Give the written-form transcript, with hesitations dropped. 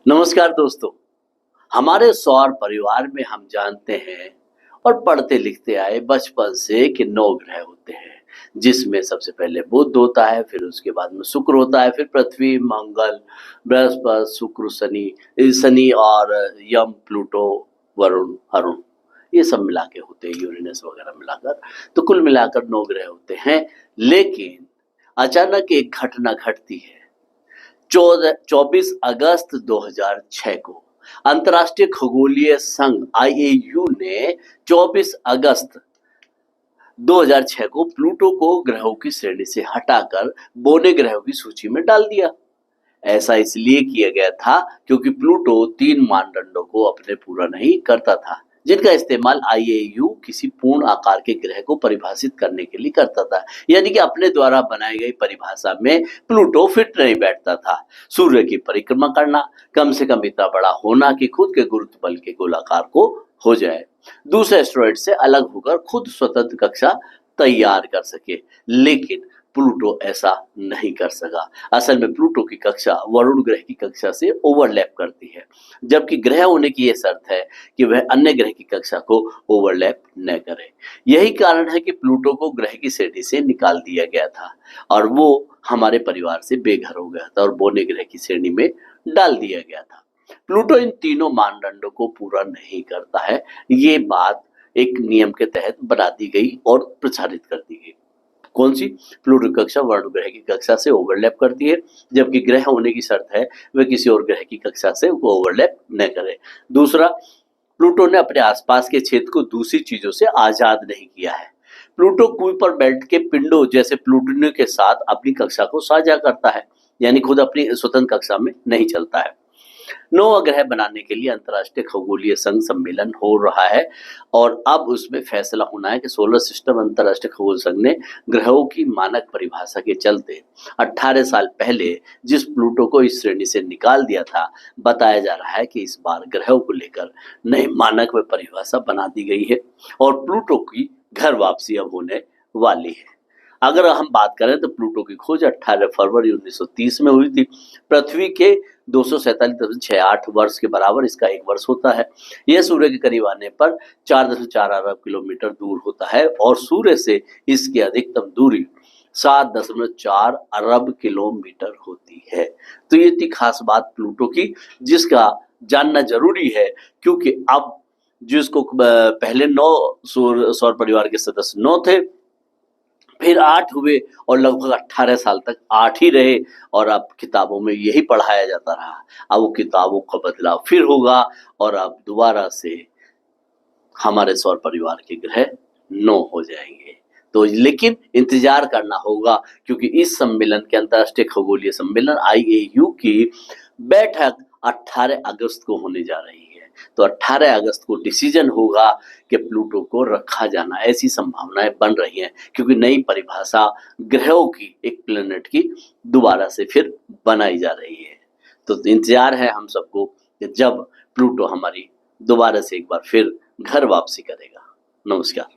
नमस्कार दोस्तों। हमारे सौर परिवार में हम जानते हैं और पढ़ते लिखते आए बचपन से कि 9 ग्रह होते हैं, जिसमें सबसे पहले बुध होता है, फिर उसके बाद में शुक्र होता है, फिर पृथ्वी, मंगल, बृहस्पति, शुक्र, शनि और यम, प्लूटो, वरुण, अरुण, ये सब मिला के होते हैं, यूरेनस वगैरह मिलाकर। तो कुल मिलाकर 9 ग्रह होते हैं। लेकिन अचानक एक घटना घटती है। 24 अगस्त 2006 को अंतर्राष्ट्रीय खगोलीय संघ आईएयू ने 24 अगस्त 2006 को प्लूटो को ग्रहों की श्रेणी से हटाकर बोने ग्रहों की सूची में डाल दिया। ऐसा इसलिए किया गया था क्योंकि प्लूटो 3 मानदंडों को अपने पूरा नहीं करता था, जिनका इस्तेमाल आईएयू किसी पूर्ण आकार के ग्रह को परिभाषित करने के लिए करता था। यानी कि अपने द्वारा बनाई गई परिभाषा में प्लूटो फिट नहीं बैठता था। सूर्य की परिक्रमा करना, कम से कम इतना बड़ा होना कि खुद के गुरुत्व बल के गोलाकार को हो जाए, दूसरे एस्टेरॉइड से अलग होकर खुद स्वतंत्र कक्षा तैयार कर सके। लेकिन प्लूटो ऐसा नहीं कर सका। असल में प्लूटो की कक्षा वरुण ग्रह की कक्षा से ओवरलैप करती है, जबकि ग्रह होने की यह शर्त है कि वह अन्य ग्रह की कक्षा को ओवरलैप न करे। यही कारण है कि प्लूटो को ग्रह की श्रेणी से निकाल दिया गया था और वो हमारे परिवार से बेघर हो गया था और बोने ग्रह की श्रेणी में डाल दिया गया था। प्लूटो इन तीनों मानदंडों को पूरा नहीं करता है। ये बात एक नियम के तहत बना दी गई और प्रचारित कर दी गई। कौन सी? प्लूटो कक्षा वरुण ग्रह की कक्षा से ओवरलैप करती है, जबकि ग्रह होने की शर्त है वह किसी और ग्रह की कक्षा से ओवरलैप न करे। दूसरा, प्लूटो ने अपने आसपास के क्षेत्र को दूसरी चीजों से आजाद नहीं किया है। प्लूटो कुइपर बेल्ट के पिंडों जैसे प्लूटोनियो के साथ अपनी कक्षा को साझा करता है, यानी खुद अपनी स्वतंत्र कक्षा में नहीं चलता है। 9 ग्रह बनाने के लिए अंतर्राष्ट्रीय खगोलीय संघ सम्मेलन हो रहा है और अब उसमें फैसला होना है कि सोलर सिस्टम अंतर्राष्ट्रीय खगोल संघ ने ग्रहों की मानक परिभाषा के चलते 18 साल पहले जिस प्लूटो को इस श्रेणी से निकाल दिया था, बताया जा रहा है कि इस बार ग्रहों को लेकर नई मानक व परिभाषा बना दी गई है और प्लूटो की घर वापसी अब होने वाली है। अगर हम बात करें तो प्लूटो की खोज 18 फरवरी 1930 में हुई थी। पृथ्वी के 247.68 वर्ष के बराबर इसका एक वर्ष होता है। यह सूर्य के करीब आने पर 4.4 अरब किलोमीटर दूर होता है और सूर्य से इसकी अधिकतम दूरी 7.4 अरब किलोमीटर होती है। तो ये थी खास बात प्लूटो की, जिसका जानना जरूरी है, क्योंकि अब जिसको पहले 9 सौर परिवार के सदस्य 9 थे, फिर 8 हुए और लगभग 18 साल तक 8 ही रहे और अब किताबों में यही पढ़ाया जाता रहा। अब वो किताबों का बदलाव फिर होगा और अब दोबारा से हमारे सौर परिवार के ग्रह 9 हो जाएंगे। तो लेकिन इंतजार करना होगा, क्योंकि इस सम्मेलन के अंतर्राष्ट्रीय खगोलीय सम्मेलन आईएयू की बैठक 18 अगस्त को होने जा रही है। तो 18 अगस्त को डिसीजन होगा कि प्लूटो को रखा जाना, ऐसी संभावनाएं बन रही हैं, क्योंकि नई परिभाषा ग्रहों की, एक प्लेनेट की दोबारा से फिर बनाई जा रही है। तो इंतजार है हम सबको कि जब प्लूटो हमारी दोबारा से एक बार फिर घर वापसी करेगा। नमस्कार।